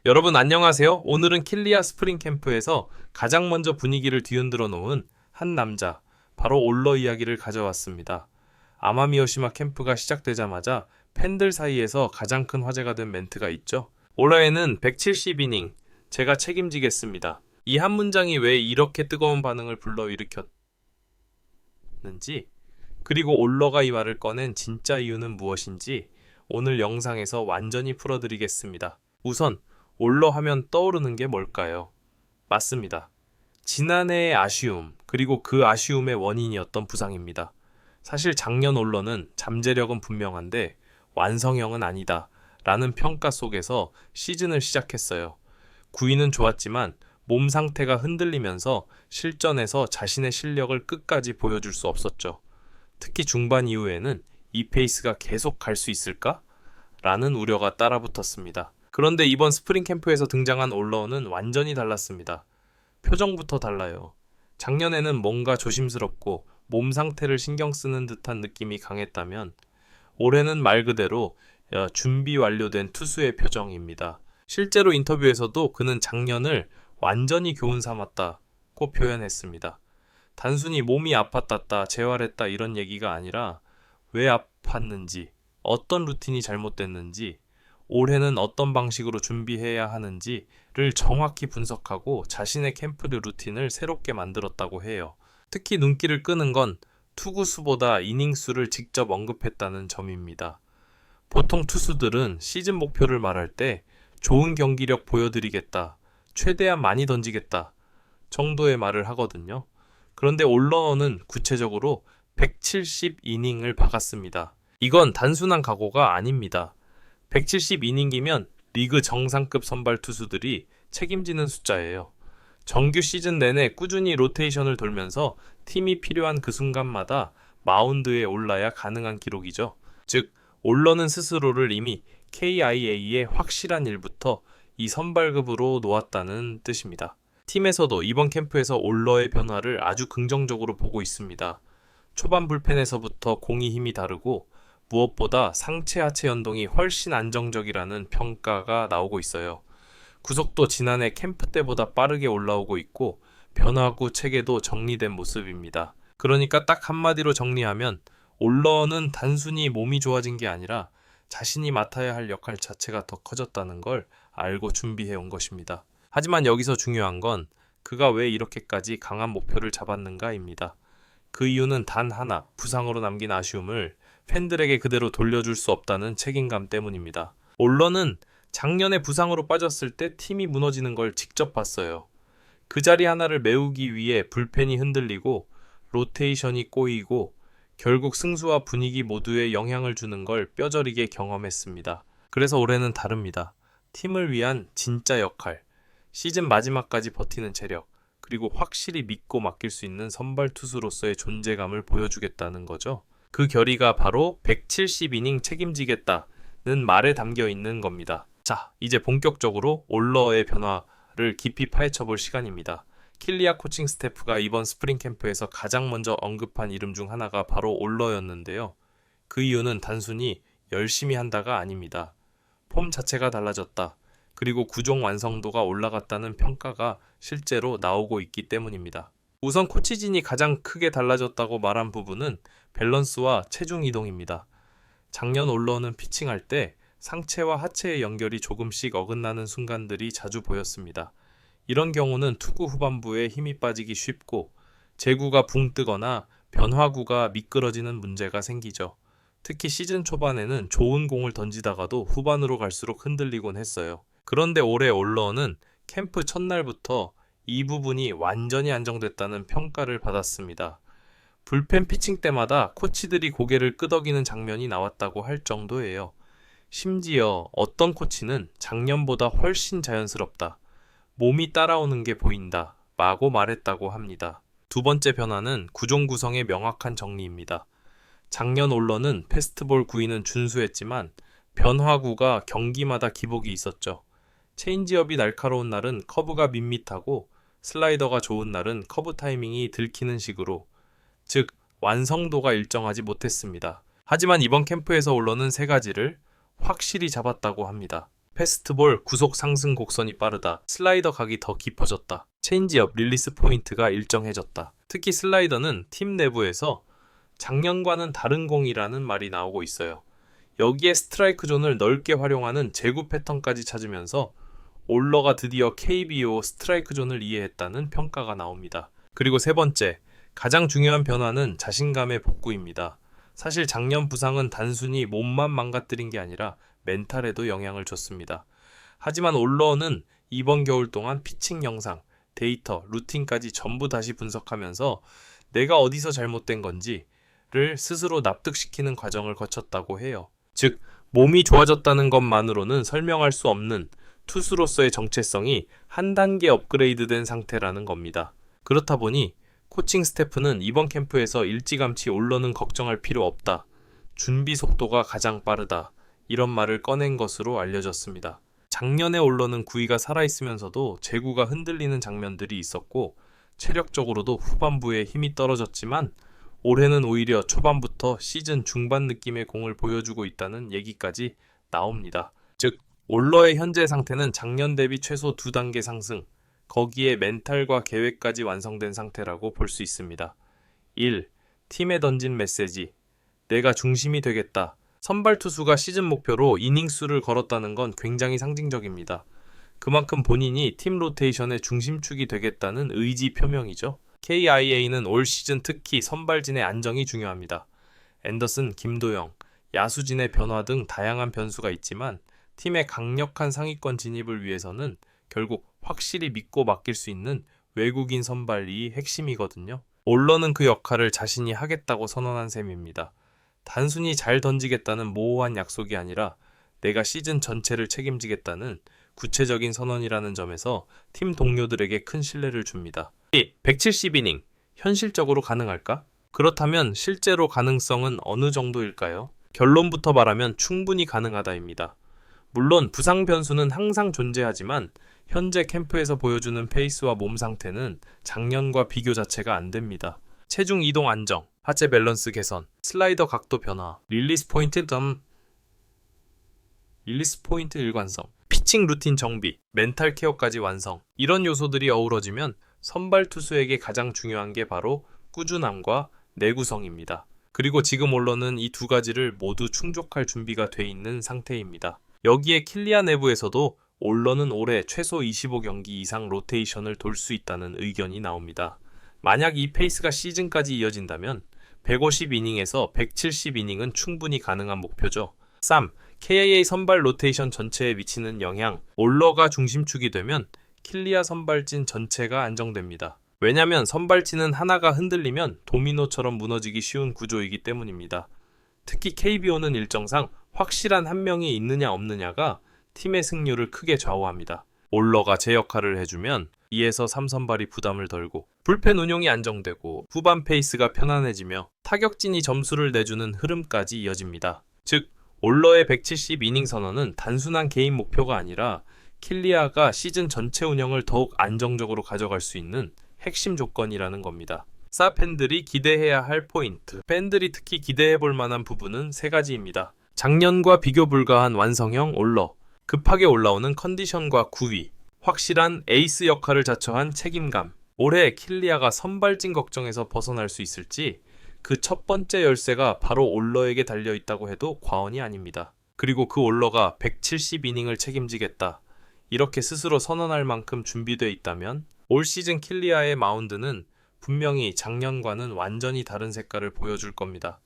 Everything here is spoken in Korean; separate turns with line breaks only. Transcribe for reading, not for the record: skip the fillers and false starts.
여러분 안녕하세요. 오늘은 킬리아 스프링 캠프에서 가장 먼저 분위기를 뒤흔들어 놓은 한 남자, 바로 올러 이야기를 가져왔습니다. 아마미오시마 캠프가 시작되자마자 팬들 사이에서 가장 큰 화제가 된 멘트가 있죠. 올해에는 170이닝, 제가 책임지겠습니다. 이 한 문장이 왜 이렇게 뜨거운 반응을 불러일으켰는지, 그리고 올러가 이 말을 꺼낸 진짜 이유는 무엇인지 오늘 영상에서 완전히 풀어드리겠습니다. 우선 올러 하면 떠오르는 게 뭘까요? 맞습니다. 지난해의 아쉬움, 그리고 그 아쉬움의 원인이었던 부상입니다. 사실 작년 올러는 잠재력은 분명한데 완성형은 아니다 라는 평가 속에서 시즌을 시작했어요. 구위는 좋았지만 몸 상태가 흔들리면서 실전에서 자신의 실력을 끝까지 보여줄 수 없었죠. 특히 중반 이후에는 이 페이스가 계속 갈 수 있을까? 라는 우려가 따라붙었습니다. 그런데 이번 스프링 캠프에서 등장한 올러는 완전히 달랐습니다. 표정부터 달라요. 작년에는 뭔가 조심스럽고 몸 상태를 신경 쓰는 듯한 느낌이 강했다면 올해는 말 그대로 준비 완료된 투수의 표정입니다. 실제로 인터뷰에서도 그는 작년을 완전히 교훈 삼았다고 표현했습니다. 단순히 몸이 아팠다, 재활했다 이런 얘기가 아니라 왜 아팠는지, 어떤 루틴이 잘못됐는지, 올해는 어떤 방식으로 준비해야 하는지를 정확히 분석하고 자신의 캠프 루틴을 새롭게 만들었다고 해요. 특히 눈길을 끄는 건 투구수보다 이닝수를 직접 언급했다는 점입니다. 보통 투수들은 시즌 목표를 말할 때 좋은 경기력 보여드리겠다, 최대한 많이 던지겠다 정도의 말을 하거든요. 그런데 올러는 구체적으로 170이닝을 박았습니다. 이건 단순한 각오가 아닙니다. 170이닝이면 리그 정상급 선발 투수들이 책임지는 숫자예요. 정규 시즌 내내 꾸준히 로테이션을 돌면서 팀이 필요한 그 순간마다 마운드에 올라야 가능한 기록이죠. 즉, 올러는 스스로를 이미 KIA의 확실한 일부터 이 선발급으로 놓았다는 뜻입니다. 팀에서도 이번 캠프에서 올러의 변화를 아주 긍정적으로 보고 있습니다. 초반 불펜에서부터 공이 힘이 다르고 무엇보다 상체 하체 연동이 훨씬 안정적이라는 평가가 나오고 있어요. 구속도 지난해 캠프 때보다 빠르게 올라오고 있고 변화구 체계도 정리된 모습입니다. 그러니까 딱 한마디로 정리하면 올러는 단순히 몸이 좋아진 게 아니라 자신이 맡아야 할 역할 자체가 더 커졌다는 걸 알고 준비해 온 것입니다. 하지만 여기서 중요한 건 그가 왜 이렇게까지 강한 목표를 잡았는가입니다. 그 이유는 단 하나, 부상으로 남긴 아쉬움을 팬들에게 그대로 돌려줄 수 없다는 책임감 때문입니다. 올러는 작년에 부상으로 빠졌을 때 팀이 무너지는 걸 직접 봤어요. 그 자리 하나를 메우기 위해 불펜이 흔들리고 로테이션이 꼬이고 결국 승수와 분위기 모두에 영향을 주는 걸 뼈저리게 경험했습니다. 그래서 올해는 다릅니다. 팀을 위한 진짜 역할, 시즌 마지막까지 버티는 체력, 그리고 확실히 믿고 맡길 수 있는 선발 투수로서의 존재감을 보여주겠다는 거죠. 그 결의가 바로 170이닝 책임지겠다는 말에 담겨 있는 겁니다. 자, 이제 본격적으로 올러의 변화를 깊이 파헤쳐 볼 시간입니다. 킬리아 코칭 스태프가 이번 스프링 캠프에서 가장 먼저 언급한 이름 중 하나가 바로 올러였는데요. 그 이유는 단순히 열심히 한다가 아닙니다. 폼 자체가 달라졌다. 그리고 구종 완성도가 올라갔다는 평가가 실제로 나오고 있기 때문입니다. 우선 코치진이 가장 크게 달라졌다고 말한 부분은 밸런스와 체중 이동입니다. 작년 올러는 피칭할 때 상체와 하체의 연결이 조금씩 어긋나는 순간들이 자주 보였습니다. 이런 경우는 투구 후반부에 힘이 빠지기 쉽고 제구가 붕 뜨거나 변화구가 미끄러지는 문제가 생기죠. 특히 시즌 초반에는 좋은 공을 던지다가도 후반으로 갈수록 흔들리곤 했어요. 그런데 올해 올러는 캠프 첫날부터 이 부분이 완전히 안정됐다는 평가를 받았습니다. 불펜 피칭 때마다 코치들이 고개를 끄덕이는 장면이 나왔다고 할 정도예요. 심지어 어떤 코치는 작년보다 훨씬 자연스럽다, 몸이 따라오는 게 보인다 라고 말했다고 합니다. 두 번째 변화는 구종 구성의 명확한 정리입니다. 작년 올러는 패스트볼 구위는 준수했지만 변화구가 경기마다 기복이 있었죠. 체인지업이 날카로운 날은 커브가 밋밋하고 슬라이더가 좋은 날은 커브 타이밍이 들키는 식으로, 즉 완성도가 일정하지 못했습니다. 하지만 이번 캠프에서 올러는 세 가지를 확실히 잡았다고 합니다. 패스트볼 구속 상승 곡선이 빠르다. 슬라이더 각이 더 깊어졌다. 체인지업 릴리스 포인트가 일정해졌다. 특히 슬라이더는 팀 내부에서 작년과는 다른 공이라는 말이 나오고 있어요. 여기에 스트라이크 존을 넓게 활용하는 제구 패턴까지 찾으면서 올러가 드디어 KBO 스트라이크 존을 이해했다는 평가가 나옵니다. 그리고 세 번째, 가장 중요한 변화는 자신감의 복구입니다. 사실 작년 부상은 단순히 몸만 망가뜨린 게 아니라 멘탈에도 영향을 줬습니다. 하지만 올러는 이번 겨울 동안 피칭 영상, 데이터, 루틴까지 전부 다시 분석하면서 내가 어디서 잘못된 건지를 스스로 납득시키는 과정을 거쳤다고 해요. 즉, 몸이 좋아졌다는 것만으로는 설명할 수 없는 투수로서의 정체성이 한 단계 업그레이드된 상태라는 겁니다. 그렇다 보니 코칭 스태프는 이번 캠프에서 일찌감치 올러는 걱정할 필요 없다. 준비 속도가 가장 빠르다. 이런 말을 꺼낸 것으로 알려졌습니다. 작년에 올러는 구위가 살아있으면서도 제구가 흔들리는 장면들이 있었고 체력적으로도 후반부에 힘이 떨어졌지만 올해는 오히려 초반부터 시즌 중반 느낌의 공을 보여주고 있다는 얘기까지 나옵니다. 즉, 올러의 현재 상태는 작년 대비 최소 2단계 상승, 거기에 멘탈과 계획까지 완성된 상태라고 볼 수 있습니다. 1. 팀에 던진 메시지. 내가 중심이 되겠다. 선발 투수가 시즌 목표로 이닝수를 걸었다는 건 굉장히 상징적입니다. 그만큼 본인이 팀 로테이션의 중심축이 되겠다는 의지 표명이죠. KIA는 올 시즌 특히 선발진의 안정이 중요합니다. 앤더슨, 김도영, 야수진의 변화 등 다양한 변수가 있지만 팀의 강력한 상위권 진입을 위해서는 결국 확실히 믿고 맡길 수 있는 외국인 선발이 핵심이거든요. 올러는 그 역할을 자신이 하겠다고 선언한 셈입니다. 단순히 잘 던지겠다는 모호한 약속이 아니라 내가 시즌 전체를 책임지겠다는 구체적인 선언이라는 점에서 팀 동료들에게 큰 신뢰를 줍니다. 170이닝, 현실적으로 가능할까? 그렇다면 실제로 가능성은 어느 정도일까요? 결론부터 말하면 충분히 가능하다입니다. 물론 부상 변수는 항상 존재하지만 현재 캠프에서 보여주는 페이스와 몸 상태는 작년과 비교 자체가 안 됩니다. 체중 이동 안정, 하체 밸런스 개선, 슬라이더 각도 변화, 릴리스 포인트 일관성, 피칭 루틴 정비, 멘탈 케어까지 완성. 이런 요소들이 어우러지면 선발 투수에게 가장 중요한 게 바로 꾸준함과 내구성입니다. 그리고 지금 올러는 이 두 가지를 모두 충족할 준비가 돼 있는 상태입니다. 여기에 킬리아 내부에서도 올러는 올해 최소 25경기 이상 로테이션을 돌 수 있다는 의견이 나옵니다. 만약 이 페이스가 시즌까지 이어진다면 150이닝에서 170이닝은 충분히 가능한 목표죠. 3. KIA 선발 로테이션 전체에 미치는 영향. 올러가 중심축이 되면 킬리아 선발진 전체가 안정됩니다. 왜냐면 선발진은 하나가 흔들리면 도미노처럼 무너지기 쉬운 구조이기 때문입니다. 특히 KBO는 일정상 확실한 한 명이 있느냐 없느냐가 팀의 승률을 크게 좌우합니다. 올러가 제 역할을 해주면 2에서 3선발이 부담을 덜고 불펜 운용이 안정되고 후반 페이스가 편안해지며 타격진이 점수를 내주는 흐름까지 이어집니다. 즉, 올러의 170이닝 선언은 단순한 개인 목표가 아니라 킬리아가 시즌 전체 운영을 더욱 안정적으로 가져갈 수 있는 핵심 조건이라는 겁니다. 팬들이 기대해야 할 포인트. 팬들이 특히 기대해볼 만한 부분은 세 가지입니다. 작년과 비교 불가한 완성형 올러, 급하게 올라오는 컨디션과 구위, 확실한 에이스 역할을 자처한 책임감. 올해 킬리아가 선발진 걱정에서 벗어날 수 있을지 그 첫 번째 열쇠가 바로 올러에게 달려있다고 해도 과언이 아닙니다. 그리고 그 올러가 170이닝을 책임지겠다. 이렇게 스스로 선언할 만큼 준비되어 있다면 올 시즌 킬리아의 마운드는 분명히 작년과는 완전히 다른 색깔을 보여줄 겁니다.